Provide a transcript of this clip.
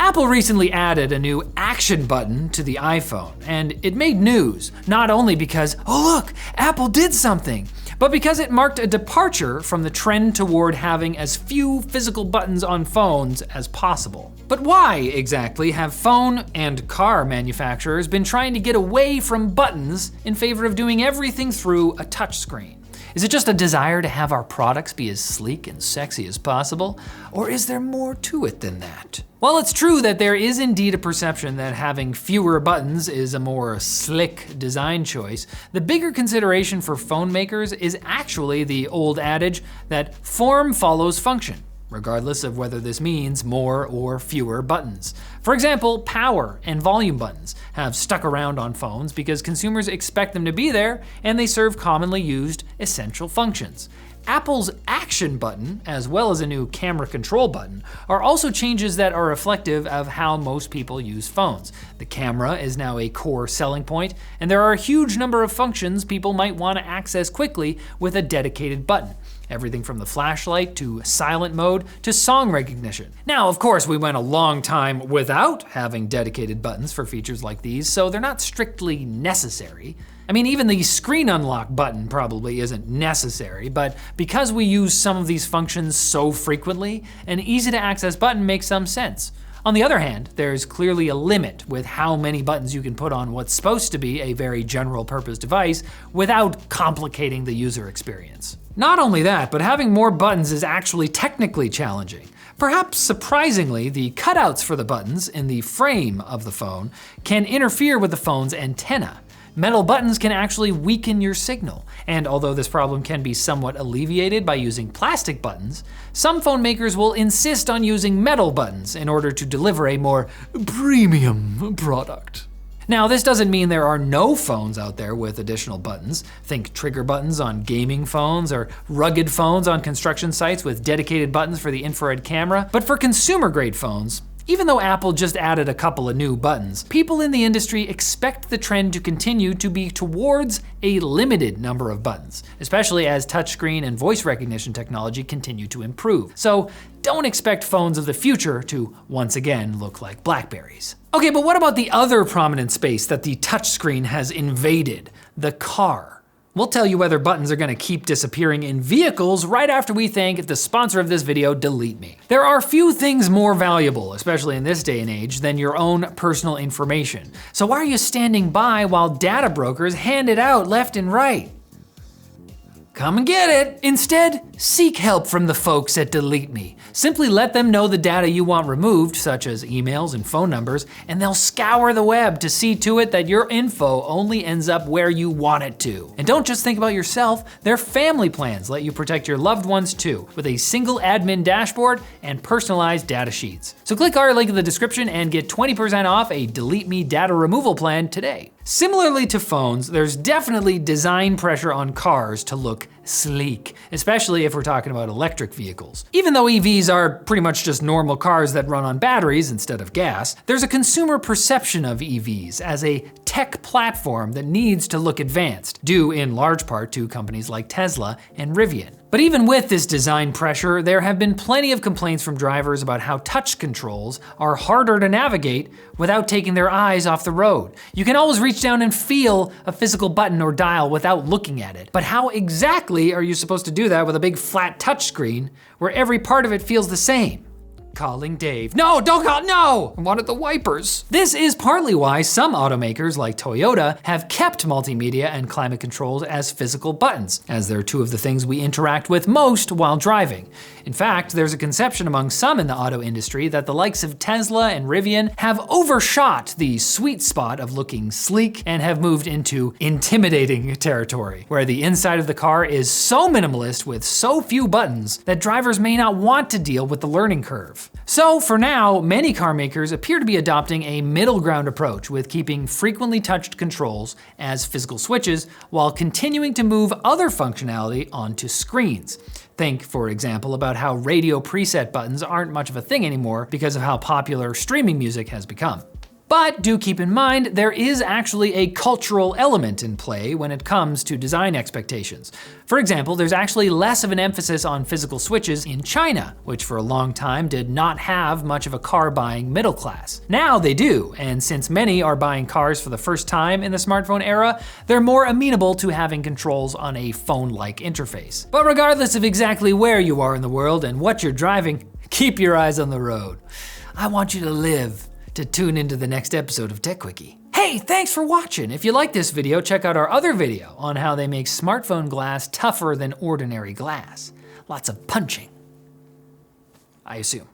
Apple recently added a new action button to the iPhone, and it made news, not only because, oh look, Apple did something, but because it marked a departure from the trend toward having as few physical buttons on phones as possible. But why exactly have phone and car manufacturers been trying to get away from buttons in favor of doing everything through a touchscreen? Is it just a desire to have our products be as sleek and sexy as possible? Or is there more to it than that? While it's true that there is indeed a perception that having fewer buttons is a more slick design choice, the bigger consideration for phone makers is actually the old adage that form follows function, regardless of whether this means more or fewer buttons. For example, power and volume buttons have stuck around on phones because consumers expect them to be there and they serve commonly used essential functions. Apple's action button, as well as a new camera control button, are also changes that are reflective of how most people use phones. The camera is now a core selling point, and there are a huge number of functions people might want to access quickly with a dedicated button. Everything from the flashlight to silent mode to song recognition. Now, of course, we went a long time without having dedicated buttons for features like these, so they're not strictly necessary. I mean, even the screen unlock button probably isn't necessary, but because we use some of these functions so frequently, an easy to access button makes some sense. On the other hand, there's clearly a limit with how many buttons you can put on what's supposed to be a very general purpose device without complicating the user experience. Not only that, but having more buttons is actually technically challenging. Perhaps surprisingly, the cutouts for the buttons in the frame of the phone can interfere with the phone's antenna. Metal buttons can actually weaken your signal, and although this problem can be somewhat alleviated by using plastic buttons, some phone makers will insist on using metal buttons in order to deliver a more premium product. Now, this doesn't mean there are no phones out there with additional buttons. Think trigger buttons on gaming phones or rugged phones on construction sites with dedicated buttons for the infrared camera. But for consumer grade phones, even though Apple just added a couple of new buttons, people in the industry expect the trend to continue to be towards a limited number of buttons, especially as touchscreen and voice recognition technology continue to improve. So don't expect phones of the future to once again look like BlackBerries. Okay, but what about the other prominent space that the touchscreen has invaded? The car. We'll tell you whether buttons are gonna keep disappearing in vehicles right after we thank the sponsor of this video, Delete Me. There are few things more valuable, especially in this day and age, than your own personal information. So why are you standing by while data brokers hand it out left and right? Come and get it. Instead, seek help from the folks at Delete Me. Simply let them know the data you want removed, such as emails and phone numbers, and they'll scour the web to see to it that your info only ends up where you want it to. And don't just think about yourself, their family plans let you protect your loved ones too, with a single admin dashboard and personalized data sheets. So click our link in the description and get 20% off a Delete Me data removal plan today. Similarly to phones, there's definitely design pressure on cars to look sleek, especially if we're talking about electric vehicles. Even though EVs are pretty much just normal cars that run on batteries instead of gas, there's a consumer perception of EVs as a tech platform that needs to look advanced, due in large part to companies like Tesla and Rivian. But even with this design pressure, there have been plenty of complaints from drivers about how touch controls are harder to navigate without taking their eyes off the road. You can always reach down and feel a physical button or dial without looking at it. But how exactly are you supposed to do that with a big flat touchscreen where every part of it feels the same? Calling Dave. No, don't call, no! I wanted the wipers. This is partly why some automakers like Toyota have kept multimedia and climate controls as physical buttons, as they're two of the things we interact with most while driving. In fact, there's a conception among some in the auto industry that the likes of Tesla and Rivian have overshot the sweet spot of looking sleek and have moved into intimidating territory, where the inside of the car is so minimalist with so few buttons that drivers may not want to deal with the learning curve. So for now, many car makers appear to be adopting a middle ground approach with keeping frequently touched controls as physical switches while continuing to move other functionality onto screens. Think, for example, about how radio preset buttons aren't much of a thing anymore because of how popular streaming music has become. But do keep in mind, there is actually a cultural element in play when it comes to design expectations. For example, there's actually less of an emphasis on physical switches in China, which for a long time did not have much of a car buying middle class. Now they do, and since many are buying cars for the first time in the smartphone era, they're more amenable to having controls on a phone-like interface. But regardless of exactly where you are in the world and what you're driving, keep your eyes on the road. I want you to live to tune into the next episode of Tech Quickie. Hey, thanks for watching. If you like this video, check out our other video on how they make smartphone glass tougher than ordinary glass. Lots of punching, I assume.